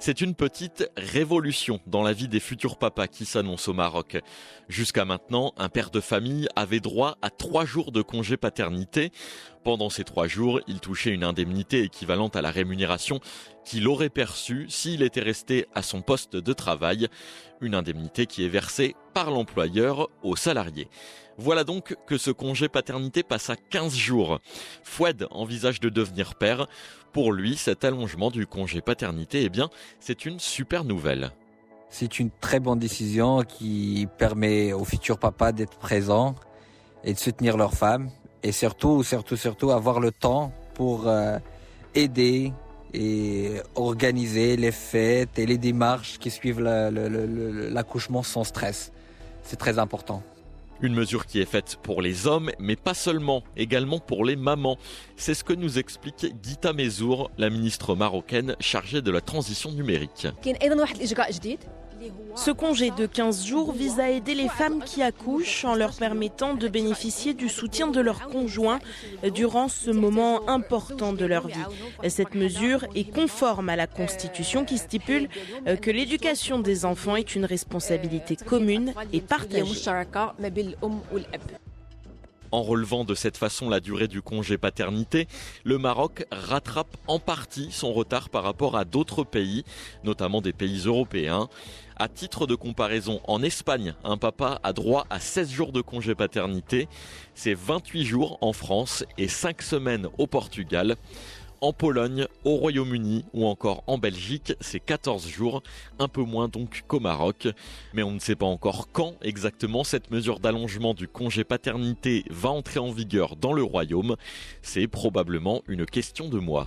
C'est une petite révolution dans la vie des futurs papas qui s'annonce au Maroc. Jusqu'à maintenant, un père de famille avait droit à 3 jours de congé paternité. Pendant ces 3 jours, il touchait une indemnité équivalente à la rémunération qu'il aurait perçue s'il était resté à son poste de travail. Une indemnité qui est versée par l'employeur aux salariés. Voilà donc que ce congé paternité passe à 15 jours. Fouad envisage de devenir père. Pour lui, cet allongement du congé paternité, c'est une super nouvelle. C'est une très bonne décision qui permet aux futurs papas d'être présents et de soutenir leurs femmes. Et surtout avoir le temps pour aider et organiser les fêtes et les démarches qui suivent l'accouchement sans stress. C'est très important. Une mesure qui est faite pour les hommes, mais pas seulement, également pour les mamans. C'est ce que nous explique Guita Mezour, la ministre marocaine chargée de la transition numérique. Ce congé de 15 jours vise à aider les femmes qui accouchent en leur permettant de bénéficier du soutien de leur conjoint durant ce moment important de leur vie. Cette mesure est conforme à la Constitution qui stipule que l'éducation des enfants est une responsabilité commune et partagée. En relevant de cette façon la durée du congé paternité, le Maroc rattrape en partie son retard par rapport à d'autres pays, notamment des pays européens. À titre de comparaison, en Espagne, un papa a droit à 16 jours de congé paternité. C'est 28 jours en France et 5 semaines au Portugal. En Pologne, au Royaume-Uni ou encore en Belgique, c'est 14 jours, un peu moins donc qu'au Maroc. Mais on ne sait pas encore quand exactement cette mesure d'allongement du congé paternité va entrer en vigueur dans le Royaume. C'est probablement une question de mois.